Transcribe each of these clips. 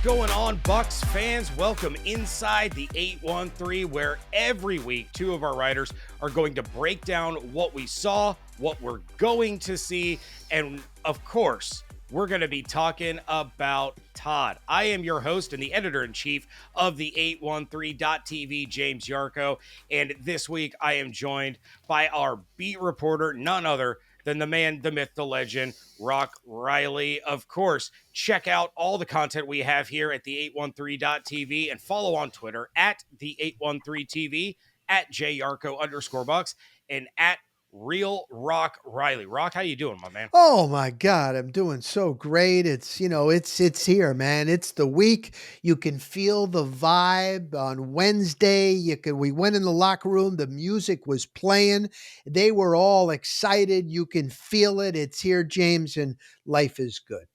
going on, Bucs fans? Welcome inside the 813, where every week two of our writers are going to break down what we saw, what we're going to see, and of course, we're going to be talking about Todd. I am your host and the editor-in-chief of the 813.tv, James Yarko, and this week I am joined by our beat reporter, none other than the man, the myth, the legend, Rock Riley. Of course, check out all the content we have here at the 813.tv and follow on Twitter at the 813TV, at JYarko_Bucks, and at Real Rock Riley. Rock, how you doing, my man? Oh my God, I'm doing so great. It's here, man. It's the week. You can feel the vibe on Wednesday. We went in the locker room, the music was playing. They were all excited. You can feel it. It's here, James, and life is good.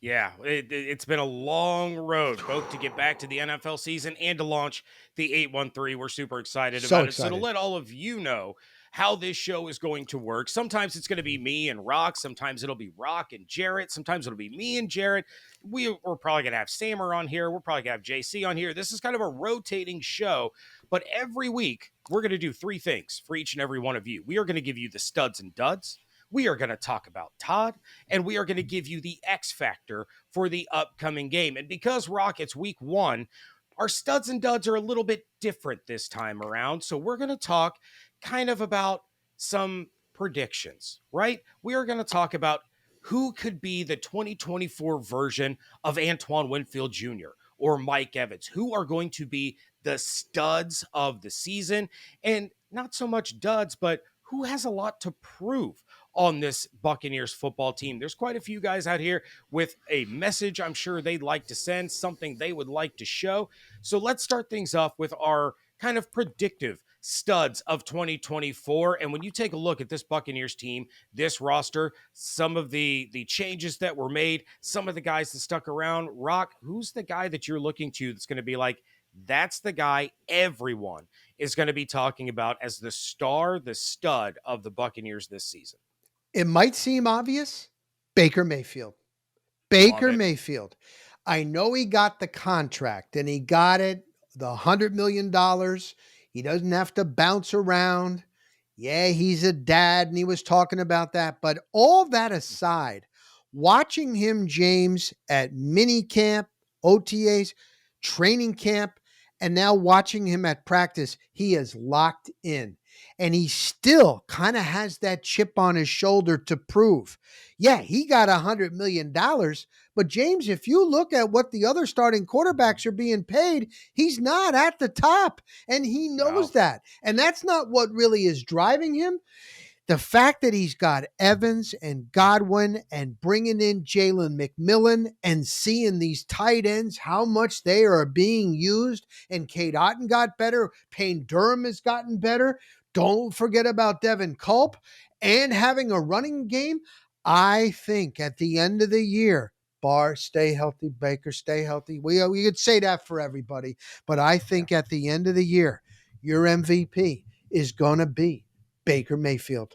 Yeah, it's been a long road, both to get back to the NFL season and to launch the 813. We're super excited So about it. So to excited. let all of you know how this show is going to work, sometimes it's going to be me and Rock. Sometimes it'll be Rock and Jarrett. Sometimes it'll be me and Jarrett. We're probably going to have Samer on here. We're probably going to have JC on here. This is kind of a rotating show, but every week we're going to do three things for each and every one of you. We are going to give you the studs and duds. We are going to talk about Todd, and we are going to give you the X factor for the upcoming game. And because, Rock, it's week one, our studs and duds are a little bit different this time around. So we're going to talk kind of about some predictions, right? We are going to talk about who could be the 2024 version of Antoine Winfield Jr. or Mike Evans, who are going to be the studs of the season, and not so much duds, but who has a lot to prove on this Buccaneers football team. There's quite a few guys out here with a message I'm sure they'd like to send, something they would like to show. So let's start things off with our kind of predictive studs of 2024. And when you take a look at this Buccaneers team, this roster, some of the changes that were made, some of the guys that stuck around, Rock, who's the guy that you're looking to that's going to be like, that's the guy everyone is going to be talking about as the star, the stud of the Buccaneers this season? It might seem obvious. Baker Mayfield. Mayfield. I know he got the contract and he got it, the $100 million. He doesn't have to bounce around. Yeah, he's a dad and he was talking about that. But all that aside, watching him, James, at mini camp, OTAs, training camp, and now watching him at practice, he is locked in. And he still kind of has that chip on his shoulder to prove. Yeah, he got $100 million. But James, if you look at what the other starting quarterbacks are being paid, he's not at the top. And he knows that. And that's not what really is driving him. The fact that he's got Evans and Godwin and bringing in Jalen McMillan and seeing these tight ends, how much they are being used, and Cade Otton got better. Payne Durham has gotten better. Don't forget about Devin Culp and having a running game. I think at the end of the year, Barr, stay healthy, Baker, stay healthy. We could say that for everybody, but I think at the end of the year, your MVP is going to be Baker Mayfield.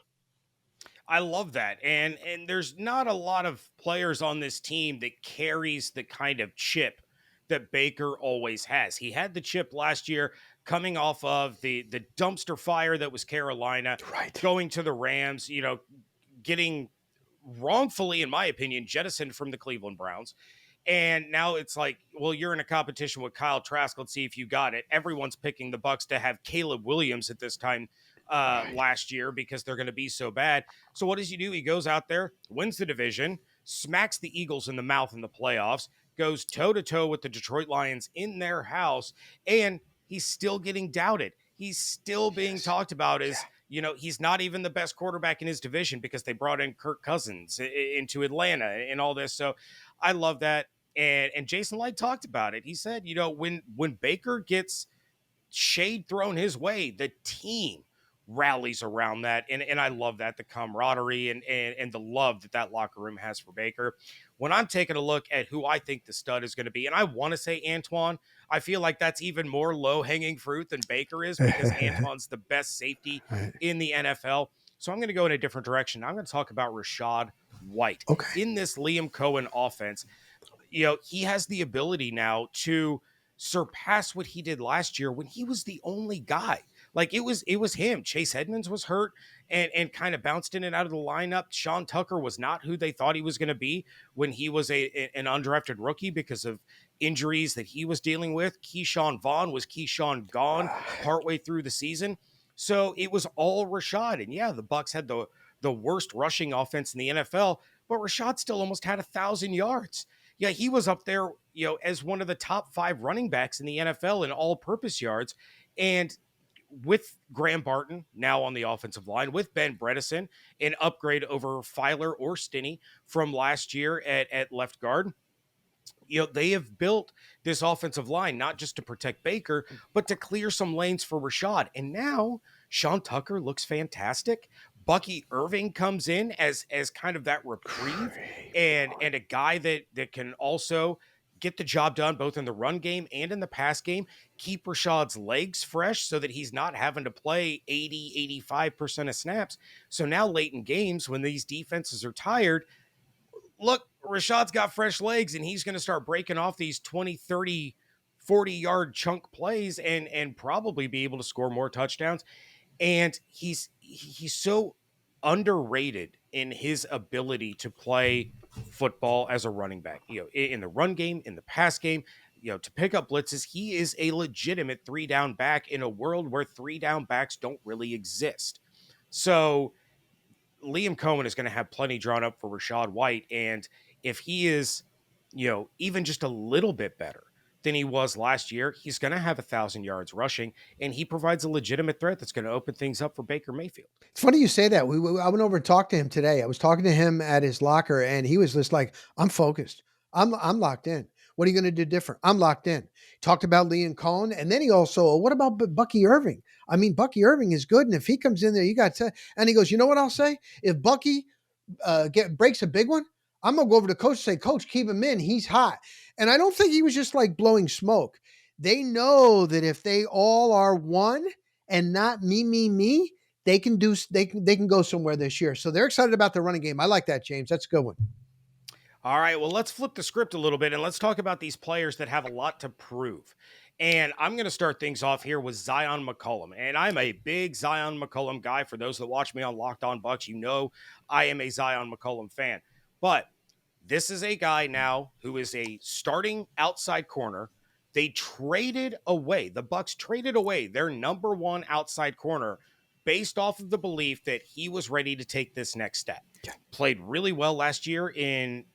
I love that. And there's not a lot of players on this team that carries the kind of chip that Baker always has. He had the chip last year coming off of the dumpster fire that was Carolina, Right. going to the Rams, getting wrongfully, in my opinion, jettisoned from the Cleveland Browns. And now it's like, well, you're in a competition with Kyle Trask. Let's see if you got it. Everyone's picking the Bucs to have Caleb Williams at this time last year because they're going to be so bad. So what does he do? He goes out there, wins the division, smacks the Eagles in the mouth in the playoffs, goes toe-to-toe with the Detroit Lions in their house, and he's still getting doubted. He's still being talked about as, he's not even the best quarterback in his division because they brought in Kirk Cousins into Atlanta and all this. So I love that. And Jason Light talked about it. He said, when Baker gets shade thrown his way, the team rallies around that. And I love that, the camaraderie and the love that locker room has for Baker. When I'm taking a look at who I think the stud is going to be, and I want to say Antoine, I feel like that's even more low-hanging fruit than Baker is because Antoine's the best safety in the NFL. So I'm going to go in a different direction. I'm going to talk about Rachaad White. Okay. In this Liam Cohen offense, he has the ability now to surpass what he did last year when he was the only guy. Like it was him. Chase Edmonds was hurt and kind of bounced in and out of the lineup. Sean Tucker was not who they thought he was going to be when he was an undrafted rookie because of injuries that he was dealing with. Keyshawn Vaughn was Keyshawn gone partway through the season. So it was all Rachaad. And yeah, the Bucs had the worst rushing offense in the NFL, but Rachaad still almost had 1,000 yards. Yeah, he was up there, as one of the top 5 running backs in the NFL in all-purpose yards. And with Graham Barton now on the offensive line, with Ben Bredesen, an upgrade over Filer or Stinney from last year at left guard, they have built this offensive line not just to protect Baker, but to clear some lanes for Rachaad. And now Sean Tucker looks fantastic. Bucky Irving comes in as kind of that reprieve and a guy that can also get the job done both in the run game and in the pass game, keep Rashaad's legs fresh so that he's not having to play 80-85% of snaps. So now late in games when these defenses are tired, look, Rashaad's got fresh legs and he's going to start breaking off these 20, 30, 40-yard chunk plays and probably be able to score more touchdowns. And he's so underrated in his ability to play football as a running back, in the run game, in the pass game, to pick up blitzes. He is a legitimate 3-down back in a world where 3-down backs don't really exist. So Liam Cohen is going to have plenty drawn up for Rachaad White. And if he is, even just a little bit better than he was last year, he's going to have 1,000 yards rushing, and he provides a legitimate threat that's going to open things up for Baker Mayfield. It's funny you say that. I went over and talked to him today. I was talking to him at his locker, and he was just like, "I'm focused. I'm locked in. What are you going to do different? I'm locked in." Talked about Liam Cohen, and then he also, what about Bucky Irving? I mean, Bucky Irving is good, and if he comes in there, you got to. And he goes, "You know what I'll say? If Bucky breaks a big one, I'm gonna go over to coach and say, Coach, keep him in. He's hot." And I don't think he was just like blowing smoke. They know that if they all are one and not me, they can go somewhere this year. So they're excited about the running game. I like that, James. That's a good one. All right, well, let's flip the script a little bit and let's talk about these players that have a lot to prove. And I'm going to start things off here with Zion McCollum. And I'm a big Zion McCollum guy. For those that watch me on Locked On Bucs, I am a Zion McCollum fan. But this is a guy now who is a starting outside corner. The Bucs traded away their number 1 outside corner based off of the belief that he was ready to take this next step. Yeah. Played really well last year in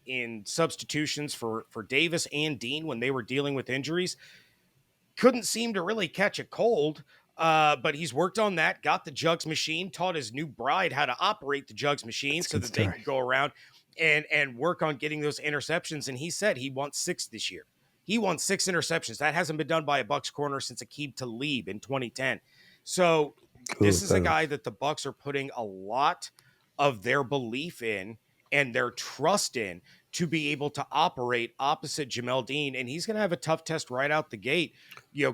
substitutions for Davis and Dean when they were dealing with injuries. Couldn't seem to really catch a cold, but he's worked on that, got the jugs machine, taught his new bride how to operate the jugs machine so that they could go around and work on getting those interceptions. And he said he wants 6 this year. He wants 6 interceptions. That hasn't been done by a Bucs corner since Aqib Talib in 2010. So this is a guy that the Bucs are putting a lot of their belief in and their trust in to be able to operate opposite Jamel Dean. And he's going to have a tough test right out the gate,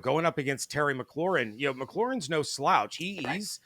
going up against Terry McLaurin. McLaurin's no slouch. He's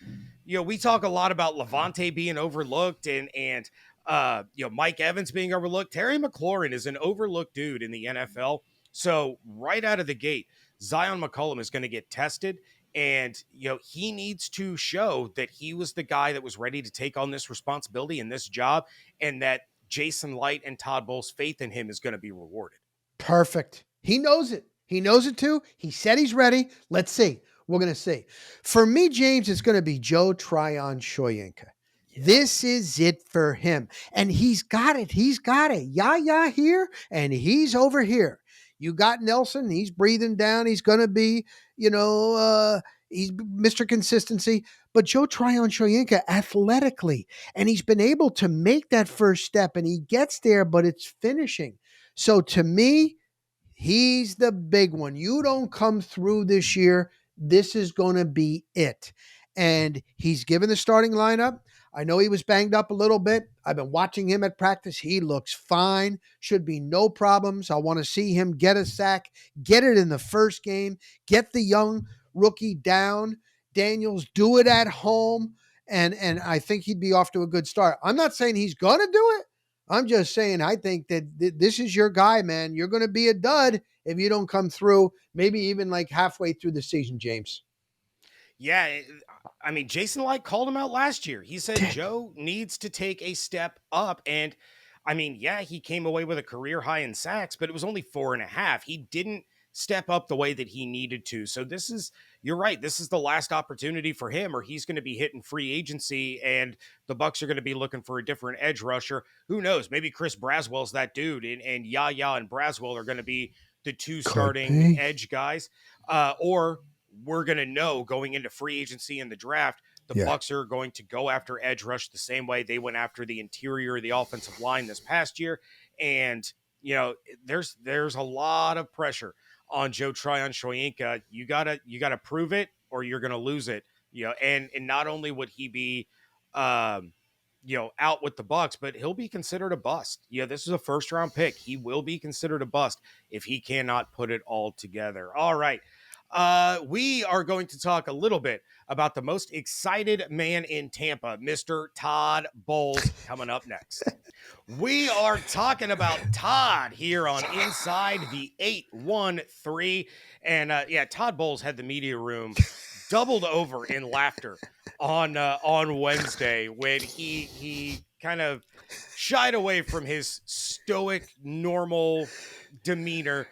we talk a lot about Levante being overlooked and Mike Evans being overlooked. Terry McLaurin is an overlooked dude in the NFL. So right out of the gate, Zion McCollum is going to get tested. And, he needs to show that he was the guy that was ready to take on this responsibility and this job, and that Jason Light and Todd Bowles' faith in him is going to be rewarded. Perfect. He knows it. He knows it too. He said he's ready. Let's see. We're going to see. For me, James, it's going to be Joe Tryon-Shoyinka. Yeah. This is it for him. And he's got it. He's got it. Yaya here, and he's over here. You got Nelson. He's breathing down. He's going to be, he's Mr. Consistency. But Joe Tryon-Shoyinka athletically, and he's been able to make that first step, and he gets there, but it's finishing. So to me, he's the big one. You don't come through this year, this is going to be it. And he's given the starting lineup. I know he was banged up a little bit. I've been watching him at practice. He looks fine. Should be no problems. I want to see him get a sack, get it in the first game, get the young rookie down. Daniels, do it at home. And I think he'd be off to a good start. I'm not saying he's going to do it, I'm just saying, I think that this is your guy, man. You're going to be a dud if you don't come through, maybe even like halfway through the season, James. Yeah, I mean, Jason Light called him out last year. He said Did. Joe needs to take a step up. And I mean, yeah, he came away with a career high in sacks, but it was only 4.5. He didn't step up the way that he needed to. So this is, you're right. This is the last opportunity for him, or he's going to be hitting free agency, and the Bucs are going to be looking for a different edge rusher. Who knows? Maybe Chris Braswell's that dude, and Yaya and Braswell are going to be the two Could starting be. edge guys, or we're going to know going into free agency in the draft, the Yeah. Bucs are going to go after edge rush the same way they went after the interior of the offensive line this past year. And, you know, there's a lot of pressure on Joe Tryon-Shoyinka. You gotta prove it or you're gonna lose it. You know, and not only would he be out with the Bucs, but he'll be considered a bust. Yeah, this is a first round pick. He will be considered a bust if he cannot put it all together. All right. We are going to talk a little bit about the most excited man in Tampa, Mr. Todd Bowles, coming up next. We are talking about Todd here on Inside the 813. And yeah, Todd Bowles had the media room doubled over in laughter on Wednesday when he kind of shied away from his stoic, normal demeanor,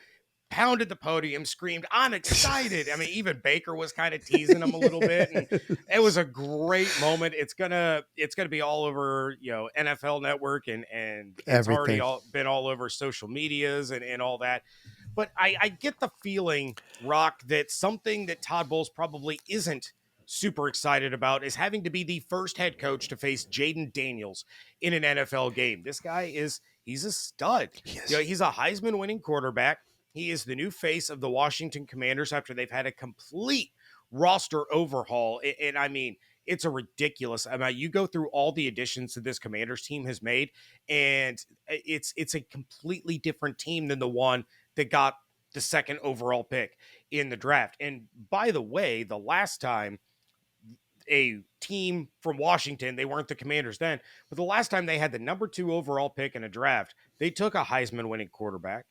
pounded the podium, screamed, "I'm excited." I mean, even Baker was kind of teasing him a little bit, and it was a great moment. It's gonna be all over, NFL Network, and it's already Everything. been all over social medias and all that. But I get the feeling, Rock, that something that Todd Bowles probably isn't super excited about is having to be the first head coach to face Jayden Daniels in an NFL game. This guy he's a stud. Yes. He's a Heisman winning quarterback. He is the new face of the Washington Commanders after they've had a complete roster overhaul. And I mean, it's a ridiculous. I mean, you go through all the additions that this Commanders team has made, and it's a completely different team than the one that got the second overall pick in the draft. And by the way, the last time a team from Washington, they weren't the Commanders then, but the last time they had the number 2 overall pick in a draft, they took a Heisman winning quarterback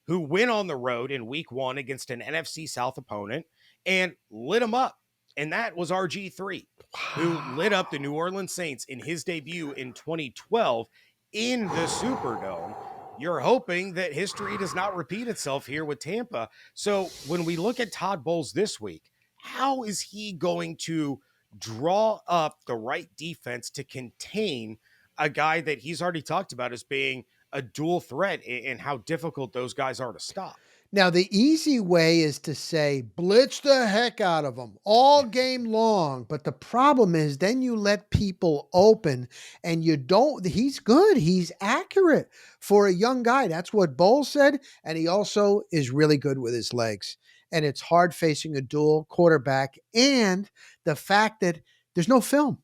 who went on the road in week 1 against an NFC South opponent and lit them up. And that was RG3, who lit up the New Orleans Saints in his debut in 2012 in the Superdome. You're hoping that history does not repeat itself here with Tampa. So when we look at Todd Bowles this week, how is he going to draw up the right defense to contain a guy that he's already talked about as being a dual threat, and how difficult those guys are to stop? Now, the easy way is to say, blitz the heck out of them all game long. But the problem is, then you let people open and you don't. He's good. He's accurate for a young guy. That's what Bowles said. And he also is really good with his legs. And it's hard facing a dual quarterback. And the fact that there's no film.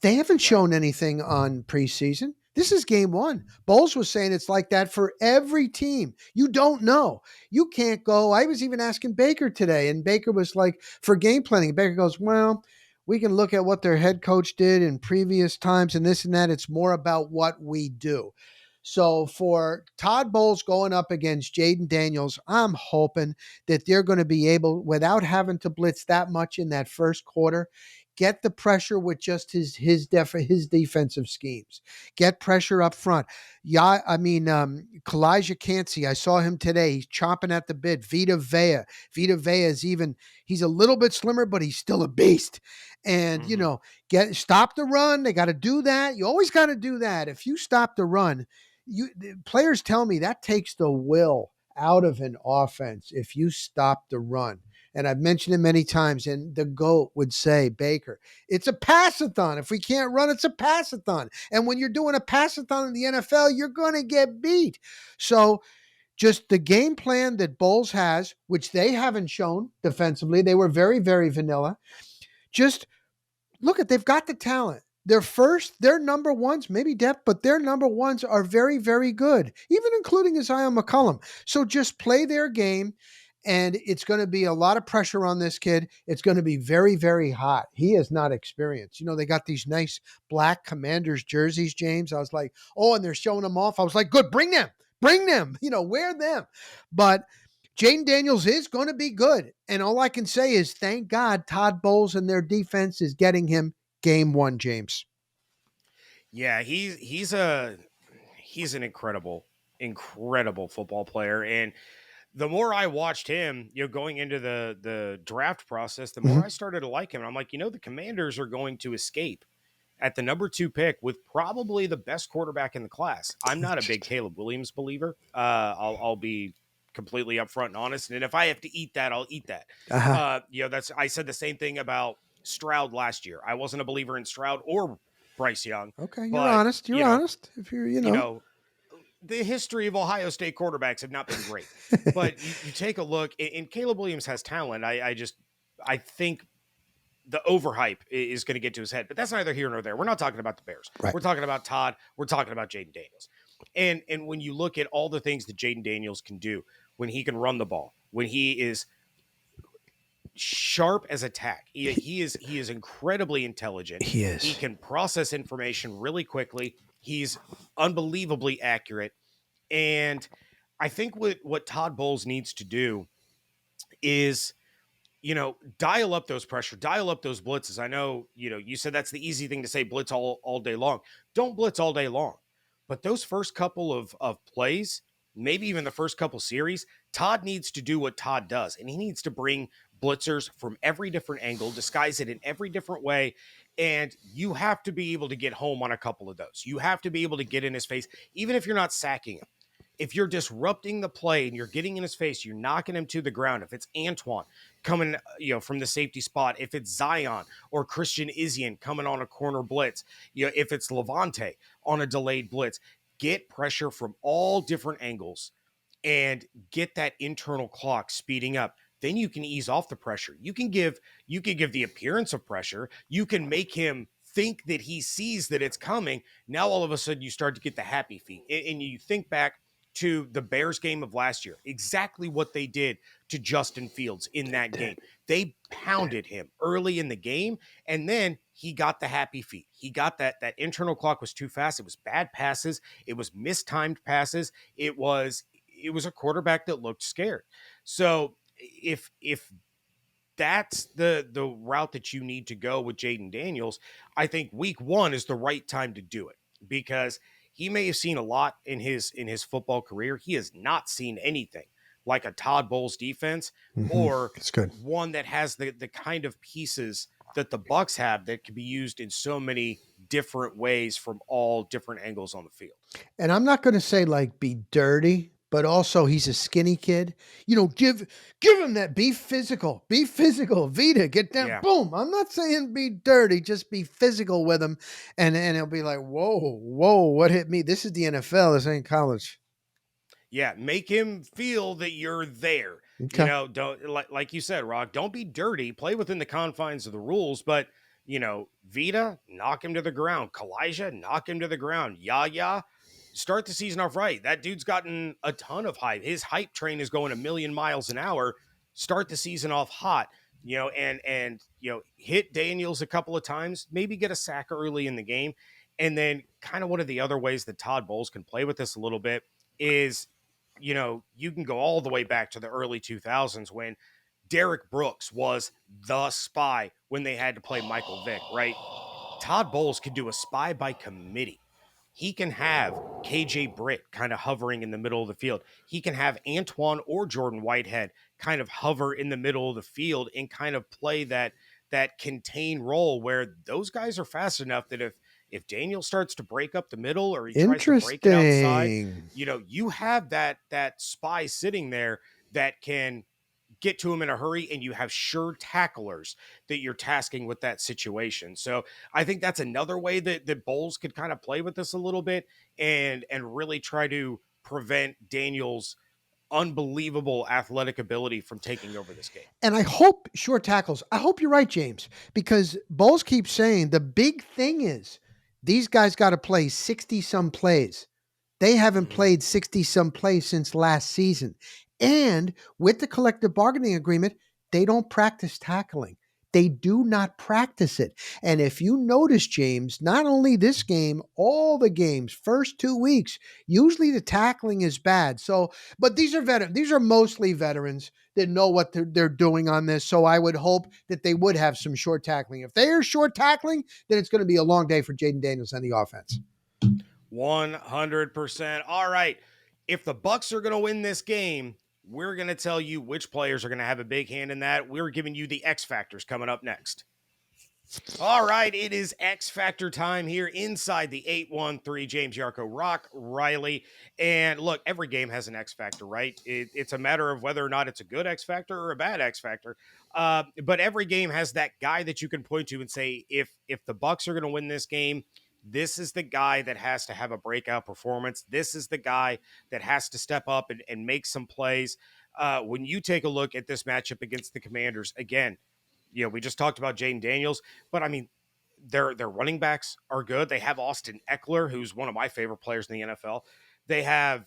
They haven't shown anything on preseason. This is game 1. Bowles was saying it's like that for every team. You don't know. You can't go. I was even asking Baker today, and Baker was like, for game planning, Baker goes, well, we can look at what their head coach did in previous times and this and that. It's more about what we do. So for Todd Bowles going up against Jayden Daniels, I'm hoping that they're going to be able, without having to blitz that much in that first quarter, get the pressure with just his defensive schemes. Get pressure up front. Yeah, I mean, Kalijah Cansey, I saw him today. He's chomping at the bit. Vita Vea. Vita Vea is he's a little bit slimmer, but he's still a beast. And, stop the run. They got to do that. You always got to do that. If you stop the run, players tell me that takes the will out of an offense if you stop the run. And I've mentioned it many times, and the GOAT would say, Baker, it's a passathon. If we can't run, it's a passathon. And when you're doing a passathon in the NFL, you're going to get beat. So just the game plan that Bowles has, which they haven't shown defensively, they were very, very vanilla. Just look they've got the talent. Their number ones, maybe depth, but their number ones are very, very good, even including Isaiah McCollum. So just play their game And it's going to be a lot of pressure on this kid. It's going to be very, very hot. He is not experienced. They got these nice black Commanders jerseys, James. I was like, oh, and they're showing them off. I was like, good, bring them, wear them. But Jayden Daniels is going to be good. And all I can say is thank God Todd Bowles and their defense is getting him game one, James. Yeah, he's an incredible football player. And the more I watched him, going into the draft process, the more I started to like him. And I'm like, the Commanders are going to escape at the number 2 pick with probably the best quarterback in the class. I'm not a big Caleb Williams believer. I'll be completely upfront and honest. And if I have to eat that, I'll eat that. I said the same thing about Stroud last year. I wasn't a believer in Stroud or Bryce Young. Okay, you're honest. You're honest. If you're, the history of Ohio State quarterbacks have not been great. But you take a look, and Caleb Williams has talent. I think the overhype is going to get to his head, but that's neither here nor there. We're not talking about the Bears. Right. We're talking about Todd. We're talking about Jayden Daniels. And when you look at all the things that Jayden Daniels can do, when he can run the ball, when he is sharp as a tack, he is incredibly intelligent. He is. He can process information really quickly. He's unbelievably accurate. And I think what Todd Bowles needs to do is, dial up those pressure, dial up those blitzes. I know, you said that's the easy thing to say, blitz all day long. Don't blitz all day long. But those first couple of plays, maybe even the first couple series, Todd needs to do what Todd does. And he needs to bring blitzers from every different angle, disguise it in every different way. And you have to be able to get home on a couple of those. You have to be able to get in his face, even if you're not sacking him. If you're disrupting the play and you're getting in his face, you're knocking him to the ground. If it's Antoine coming, from the safety spot, if it's Zion or Christian Izien coming on a corner blitz, if it's Levante on a delayed blitz, get pressure from all different angles and get that internal clock speeding up. Then you can ease off the pressure. You can give the appearance of pressure. You can make him think that he sees that it's coming. Now all of a sudden you start to get the happy feet, and you think back to the Bears game of last year, exactly what they did to Justin Fields in that game. They pounded him early in the game, and then he got the happy feet. He got that internal clock was too fast. It was bad passes. It was mistimed passes. It was a quarterback that looked scared. So if that's the route that you need to go with Jayden Daniels, I think week 1 is the right time to do it, because he may have seen a lot in his football career. He has not seen anything like a Todd Bowles defense, or one that has the kind of pieces that the Bucs have that can be used in so many different ways from all different angles on the field. And I'm not going to say be dirty, but also he's a skinny kid. Give him that. Be physical. Vita, get down. Yeah. Boom. I'm not saying be dirty. Just be physical with him. And he'll be like, whoa, what hit me? This is the NFL. This ain't college. Yeah. Make him feel that you're there. Okay. Don't, like you said, Rock, don't be dirty. Play within the confines of the rules. But, Vita, knock him to the ground. Kalijah, knock him to the ground. Yaya, start the season off right. That dude's gotten a ton of hype. His hype train is going 1,000,000 miles an hour. Start the season off hot, and hit Daniels a couple of times, maybe get a sack early in the game. And then kind of one of the other ways that Todd Bowles can play with this a little bit is, you can go all the way back to the early 2000s when Derek Brooks was the spy when they had to play Michael Vick, right? Todd Bowles can do a spy by committee. He can have KJ Britt kind of hovering in the middle of the field. He can have Antoine or Jordan Whitehead kind of hover in the middle of the field and kind of play that contain role where those guys are fast enough that if Daniel starts to break up the middle or he tries to break it outside, you have that spy sitting there that can get to him in a hurry, and you have sure tacklers that you're tasking with that situation. So I think that's another way that Bowles could kind of play with this a little bit and really try to prevent Daniel's unbelievable athletic ability from taking over this game. And I hope sure tackles. I hope you're right, James, because Bowles keeps saying the big thing is these guys got to play 60 some plays. They haven't played 60 some plays since last season. And with the collective bargaining agreement, they don't practice tackling. They do not practice it. And if you notice, James, not only this game, all the games, first 2 weeks, usually the tackling is bad. So, but these are veterans. These are mostly veterans that know what they're doing on this. So I would hope that they would have some short tackling. If they are short tackling, then it's going to be a long day for Jayden Daniels and the offense. 100%. All right. If the Bucs are going to win this game, we're going to tell you which players are going to have a big hand in that. We're giving you the X factors coming up next. All right, it is X Factor time here inside the 813 James Yarko Rock Riley. And look, every game has an X Factor, right? It's a matter of whether or not it's a good X Factor or a bad X Factor. But every game has that guy that you can point to and say, if the Bucs are going to win this game, this is the guy that has to have a breakout performance. This is the guy that has to step up and make some plays. When you take a look at this matchup against the Commanders, again, we just talked about Jayden Daniels, but I mean, their running backs are good. They have Austin Eckler, who's one of my favorite players in the NFL. They have,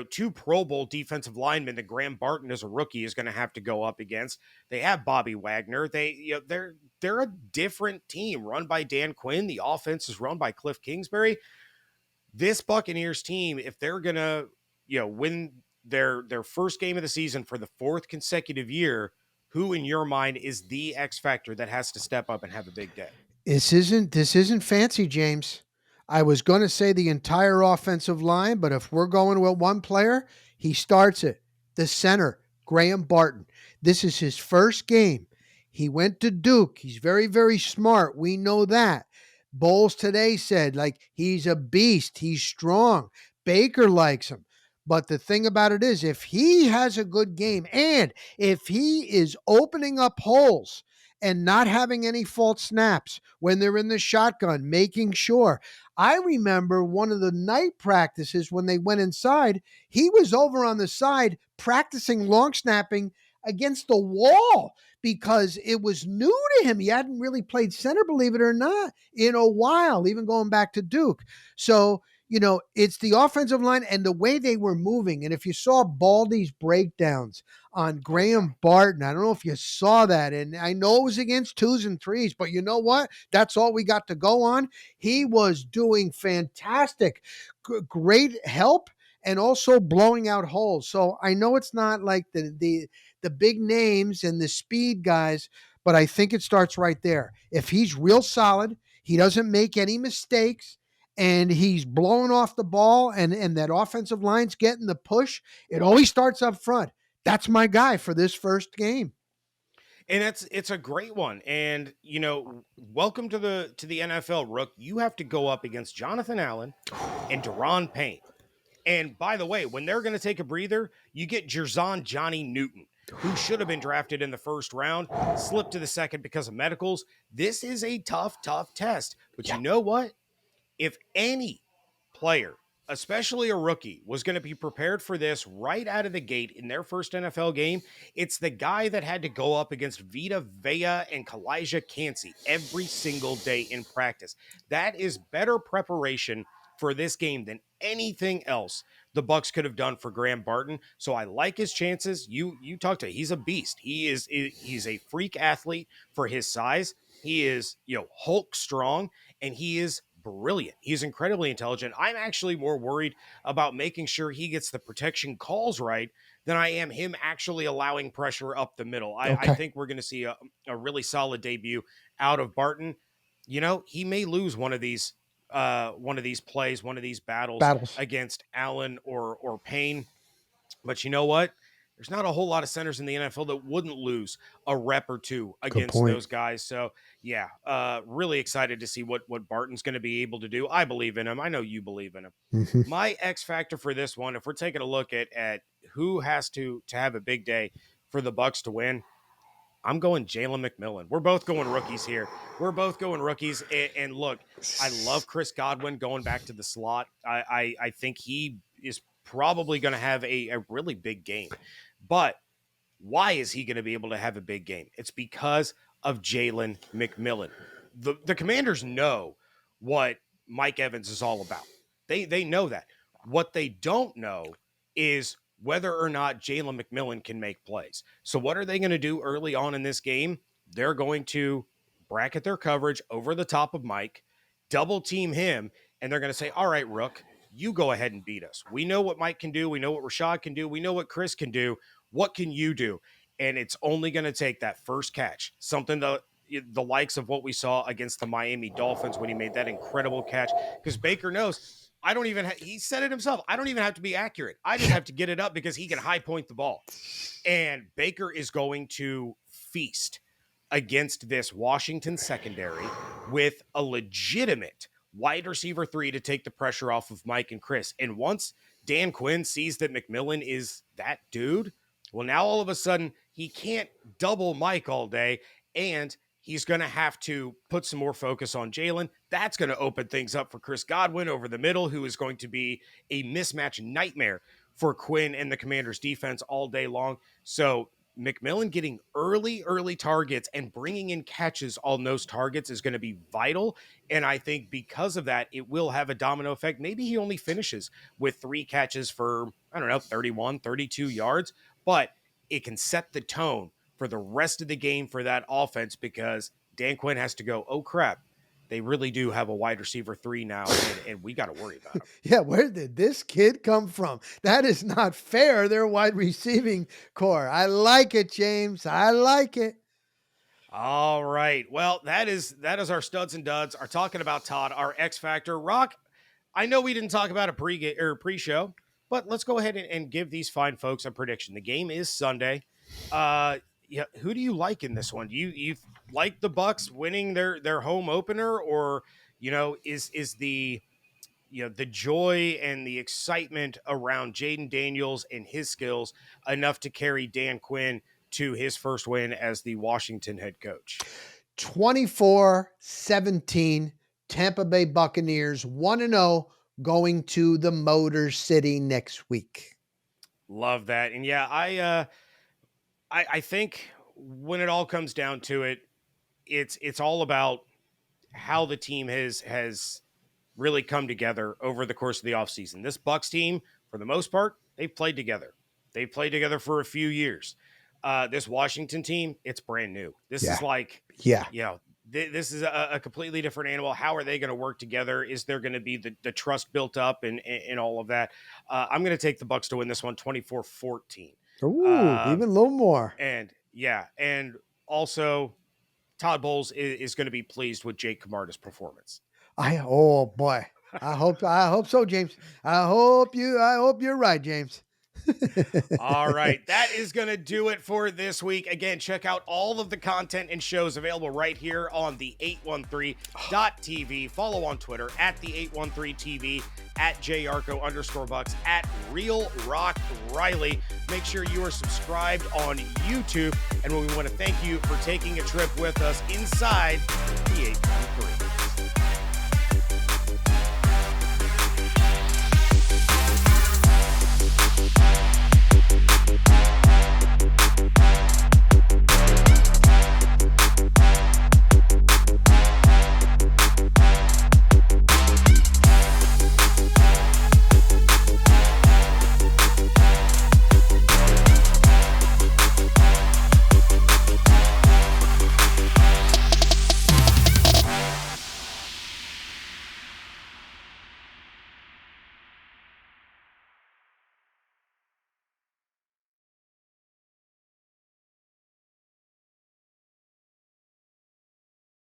two Pro Bowl defensive linemen that Graham Barton as a rookie is going to have to go up against. They have Bobby Wagner. They're a different team run by Dan Quinn. The offense is run by Cliff Kingsbury. This Buccaneers team, if they're going to, win their first game of the season for the fourth consecutive year, who in your mind is the X factor that has to step up and have a big day? This isn't fancy, James. I was going to say the entire offensive line, but if we're going with one player, he starts it. The center, Graham Barton. This is his first game. He went to Duke. He's very, very smart. We know that. Bowles today said, he's a beast. He's strong. Baker likes him. But the thing about it is, if he has a good game and if he is opening up holes and not having any false snaps when they're in the shotgun, making sure. I remember one of the night practices when they went inside, he was over on the side practicing long snapping against the wall because it was new to him. He hadn't really played center, believe it or not, in a while, even going back to Duke. So, it's the offensive line and the way they were moving. And if you saw Baldy's breakdowns on Graham Barton, I don't know if you saw that. And I know it was against 2s and 3s, but you know what? That's all we got to go on. He was doing fantastic, great help, and also blowing out holes. So I know it's not like the big names and the speed guys, but I think it starts right there. If he's real solid, he doesn't make any mistakes, and he's blowing off the ball and that offensive line's getting the push, it always starts up front. That's my guy for this first game. And it's a great one. And welcome to the NFL, Rook. You have to go up against Jonathan Allen and Deron Payne. And by the way, when they're going to take a breather, you get Jerzon Johnny Newton, who should have been drafted in the first round, slipped to the second because of medicals. This is a tough test. But You know what? If any player, especially a rookie, was going to be prepared for this right out of the gate in their first NFL game, it's the guy that had to go up against Vita Vea and Kalijah Cansey every single day in practice. That is better preparation for this game than anything else the Bucs could have done for Graham Barton. So I like his chances. You talked to, he's a beast. He's a freak athlete for his size. He is, Hulk strong, and he is brilliant. He's incredibly intelligent. I'm actually more worried about making sure he gets the protection calls right than I am him actually allowing pressure up the middle. I think we're going to see a really solid debut out of Barton. He may lose one of these plays, one of these battles against Allen or Payne. But you know what? There's not a whole lot of centers in the NFL that wouldn't lose a rep or two against those guys. So, yeah, really excited to see what Barton's going to be able to do. I believe in him. I know you believe in him. Mm-hmm. My X factor for this one, if we're taking a look at who has to have a big day for the Bucs to win, I'm going Jalen McMillan. We're both going rookies here. And look, I love Chris Godwin going back to the slot. I think he is probably going to have a really big game. But why is he going to be able to have a big game? It's because of Jalen McMillan. The Commanders know what Mike Evans is all about. They know that. What they don't know is whether or not Jalen McMillan can make plays. So what are they going to do early on in this game? They're going to bracket their coverage over the top of Mike, double team him, and they're going to say, all right, Rook, you go ahead and beat us. We know what Mike can do. We know what Rachaad can do. We know what Chris can do. What can you do? And it's only going to take that first catch, something the likes of what we saw against the Miami Dolphins when he made that incredible catch, because Baker knows I don't even he said it himself. I don't even have to be accurate. I just have to get it up because he can high point the ball. And Baker is going to feast against this Washington secondary with a legitimate wide receiver 3 to take the pressure off of Mike and Chris. And once Dan Quinn sees that McMillan is that dude, well, now all of a sudden he can't double Mike all day, and he's going to have to put some more focus on Jalen. That's going to open things up for Chris Godwin over the middle, who is going to be a mismatch nightmare for Quinn and the Commanders defense all day long. So McMillan getting early targets and bringing in catches on those targets is going to be vital. And I think because of that, it will have a domino effect. Maybe he only finishes with 3 catches for, 31, 32 yards, but it can set the tone for the rest of the game for that offense, because Dan Quinn has to go, oh crap, they really do have a wide receiver 3 now, and we got to worry about him. Yeah, where did this kid come from? That is not fair, their wide receiving core. I like it, James. I like it. All right. Well, that is our studs and duds. Our talking about Todd, our X Factor. Rock, I know we didn't talk about a pre-show, but let's go ahead and give these fine folks a prediction. The game is Sunday. Yeah, who do you like in this one? Do you like the Bucs winning their home opener, or is the the joy and the excitement around Jayden Daniels and his skills enough to carry Dan Quinn to his first win as the Washington head coach? 24-17, Tampa Bay Buccaneers 1-0 going to the Motor City next week. Love that. And yeah, I think when it all comes down to it, it's all about how the team has really come together over the course of the offseason. This Bucs team, for the most part, they've played together. They've played together for a few years. This Washington team, it's brand new. This is like, this is a completely different animal. How are they going to work together? Is there going to be the trust built up and all of that? I'm going to take the Bucs to win this one 24-14. Ooh, even a little more. And also Todd Bowles is going to be pleased with Jake Camarda's performance. Oh boy. I hope so, James. I hope you're right, James. All right. That is going to do it for this week. Again, check out all of the content and shows available right here on the 813.tv. Follow on Twitter at the 813TV, at JArco_Bucs, at Real Rock Riley. Make sure you are subscribed on YouTube. And we want to thank you for taking a trip with us inside the 813.